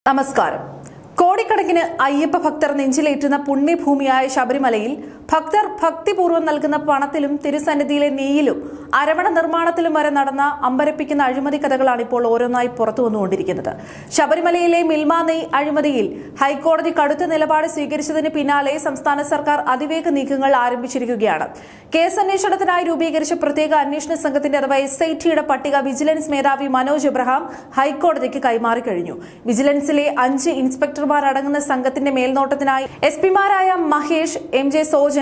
നമസ്കാരം. കോടിക്കണക്കിന് അയ്യപ്പ ഭക്തർ നെഞ്ചിലേറ്റുന്ന പുണ്യഭൂമിയായ ശബരിമലയിൽ ഭക്തർ ഭക്തിപൂർവ്വം നൽകുന്ന പണത്തിലും തിരുസന്നിധിയിലെ നെയ്യിലും അരവണ നിർമ്മാണത്തിലും വരെ നടന്ന അമ്പരപ്പിക്കുന്ന അഴിമതി കഥകളാണ് ഇപ്പോൾ ഓരോന്നായി പുറത്തു വന്നുകൊണ്ടിരിക്കുന്നത്. ശബരിമലയിലെ മിൽമ നെയ് അഴിമതിയിൽ ഹൈക്കോടതി കടുത്ത നിലപാട് സ്വീകരിച്ചതിന് പിന്നാലെ സംസ്ഥാന സർക്കാർ അതിവേഗ നീക്കങ്ങൾ ആരംഭിച്ചിരിക്കുകയാണ്. കേസ് അന്വേഷണത്തിനായി രൂപീകരിച്ച പ്രത്യേക അന്വേഷണ സംഘത്തിന്റെ അഥവാ SITയുടെ പട്ടിക വിജിലൻസ് മേധാവി മനോജ് എബ്രഹാം ഹൈക്കോടതിക്ക് കൈമാറി കഴിഞ്ഞു. വിജിലൻസിലെ 5 ഇൻസ്പെക്ടർമാരടങ്ങുന്ന സംഘത്തിന്റെ മേൽനോട്ടത്തിനായി SP-മാരായ മഹേഷ്, MJ സോജൻ,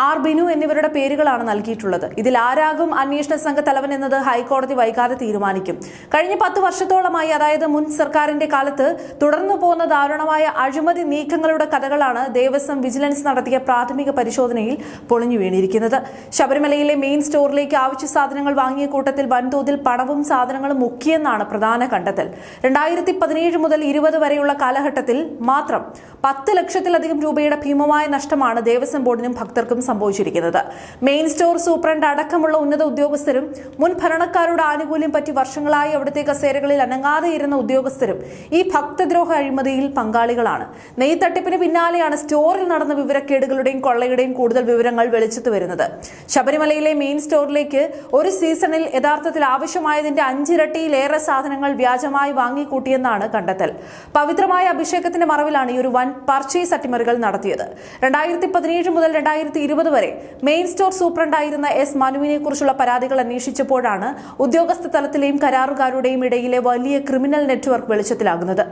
R ബിനു എന്നിവരുടെ പേരുകളാണ് നൽകിയിട്ടുള്ളത്. ഇതിൽ ആരാകും അന്വേഷണ സംഘ തലവൻ എന്നത് ഹൈക്കോടതി വൈകാതെ തീരുമാനിക്കും. കഴിഞ്ഞ 10 വർഷത്തോളമായി, അതായത് മുൻ സർക്കാരിന്റെ കാലത്ത് തുടർന്നു പോകുന്ന ദാരുണമായ അഴിമതി നീക്കങ്ങളുടെ കഥകളാണ് ദേവസ്വം വിജിലൻസ് നടത്തിയ പ്രാഥമിക പരിശോധനയിൽ പൊളിഞ്ഞു വീണിരിക്കുന്നത്. ശബരിമലയിലെ മെയിൻ സ്റ്റോറിലേക്ക് ആവശ്യ സാധനങ്ങൾ വാങ്ങിയ കൂട്ടത്തിൽ വൻതോതിൽ പണവും സാധനങ്ങളും മുക്കിയെന്നാണ് പ്രധാന കണ്ടെത്തൽ. 2017 മുതൽ 20 വരെയുള്ള കാലഘട്ടത്തിൽ മാത്രം 10 ലക്ഷത്തിലധികം രൂപയുടെ ഭീമമായ നഷ്ടമാണ് ദേവസ്വം ബോർഡിനും ഭക്തർക്കും സംഭവിച്ചിരിക്കുന്നത്. മെയിൻ സ്റ്റോർ സൂപ്രണ്ട് അടക്കമുള്ള ഉന്നത ഉദ്യോഗസ്ഥരും മുൻ ഭരണക്കാരുടെ ആനുകൂല്യം പറ്റി വർഷങ്ങളായി അവിടുത്തെ കസേരകളിൽ അനങ്ങാതെ ഇരുന്ന ഉദ്യോഗസ്ഥരും ഈ ഭക്തദ്രോഹ അഴിമതിയിൽ പങ്കാളികളാണ്. നെയ് തട്ടിപ്പിന് പിന്നാലെയാണ് സ്റ്റോറിൽ നടന്ന വിവരക്കേടുകളുടെയും കൊള്ളയുടെയും കൂടുതൽ വിവരങ്ങൾ വെളിച്ചത്ത് വരുന്നത്. ശബരിമലയിലെ മെയിൻ സ്റ്റോറിലേക്ക് ഒരു സീസണിൽ യഥാർത്ഥത്തിൽ ആവശ്യമായതിന്റെ 5 ഇരട്ടിയിലേറെ സാധനങ്ങൾ വ്യാജമായി വാങ്ങിക്കൂട്ടിയെന്നാണ് കണ്ടെത്തൽ. പവിത്രമായ അഭിഷേകത്തിന്റെ മറവിലാണ് ഈ ഒരു വൻ പർച്ചേസ് അട്ടിമറികൾ നടത്തിയത്. 2017 മുതൽ 2020 വരെ മെയിൻ സ്റ്റോർ സൂപ്രണ്ടായിരുന്ന S മനുവിനെ കുറിച്ചുള്ള പരാതികൾ അന്വേഷിച്ചപ്പോഴാണ് ഉദ്യോഗസ്ഥ തലത്തിലെയും കരാറുകാരുടെയും ഇടയിലെ വലിയ ക്രിമിനൽ നെറ്റ്വർക്ക് വെളിച്ചത്തിലാകുന്നത്.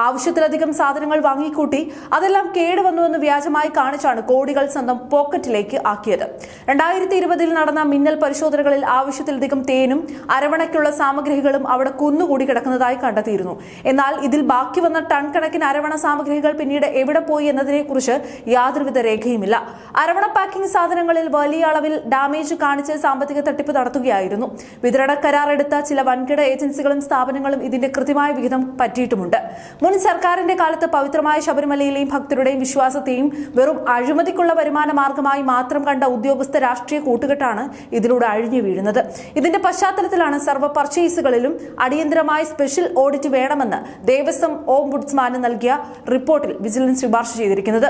ആവശ്യത്തിലധികം സാധനങ്ങൾ വാങ്ങിക്കൂട്ടി അതെല്ലാം കേടുവന്നുവെന്ന് വ്യാജമായി കാണിച്ചാണ് കോടികൾ സ്വന്തം പോക്കറ്റിലേക്ക് ആക്കിയത്. 2020 നടന്ന മിന്നൽ പരിശോധനകളിൽ ആവശ്യത്തിലധികം തേനും അരവണയ്ക്കുള്ള സാമഗ്രികളും അവിടെ കുന്നുകൂടി കിടക്കുന്നതായി കണ്ടെത്തിയിരുന്നു. എന്നാൽ ഇതിൽ ബാക്കി വന്ന ടൺ കണക്കിന് അരവണ സാമഗ്രികൾ പിന്നീട് എവിടെ പോയി എന്നതിനെക്കുറിച്ച് യാതൊരുവിധ രേഖയുമില്ല. അരവണ പാക്കിംഗ് സാധനങ്ങളിൽ വലിയ അളവിൽ ഡാമേജ് കാണിച്ച് സാമ്പത്തിക തട്ടിപ്പ് നടത്തുകയായിരുന്നു. വിതരണ കരാർ എടുത്ത ചില വൻകിട ഏജൻസികളും സ്ഥാപനങ്ങളും ഇതിന്റെ കൃത്യമായ വിഹിതം പറ്റിയിട്ടുമുണ്ട്. മുൻ സർക്കാരിന്റെ കാലത്ത് പവിത്രമായ ശബരിമലയിലെയും ഭക്തരുടെയും വിശ്വാസത്തെയും വെറും അഴിമതിക്കുള്ള വരുമാന മാർഗമായി മാത്രം കണ്ട ഉദ്യോഗസ്ഥ രാഷ്ട്രീയ കൂട്ടുകെട്ടാണ് ഇതിലൂടെ അഴിഞ്ഞു വീഴുന്നത്. ഇതിന്റെ പശ്ചാത്തലത്തിലാണ് സർവ്വ പർച്ചേസുകളിലും അടിയന്തരമായി സ്പെഷ്യൽ ഓഡിറ്റ് വേണമെന്ന് ദേവസ്വം ഓംബുഡ്സ്മാന് നൽകിയ റിപ്പോർട്ടിൽ വിജിലൻസ് ശുപാർശ ചെയ്തിരിക്കുന്നത്.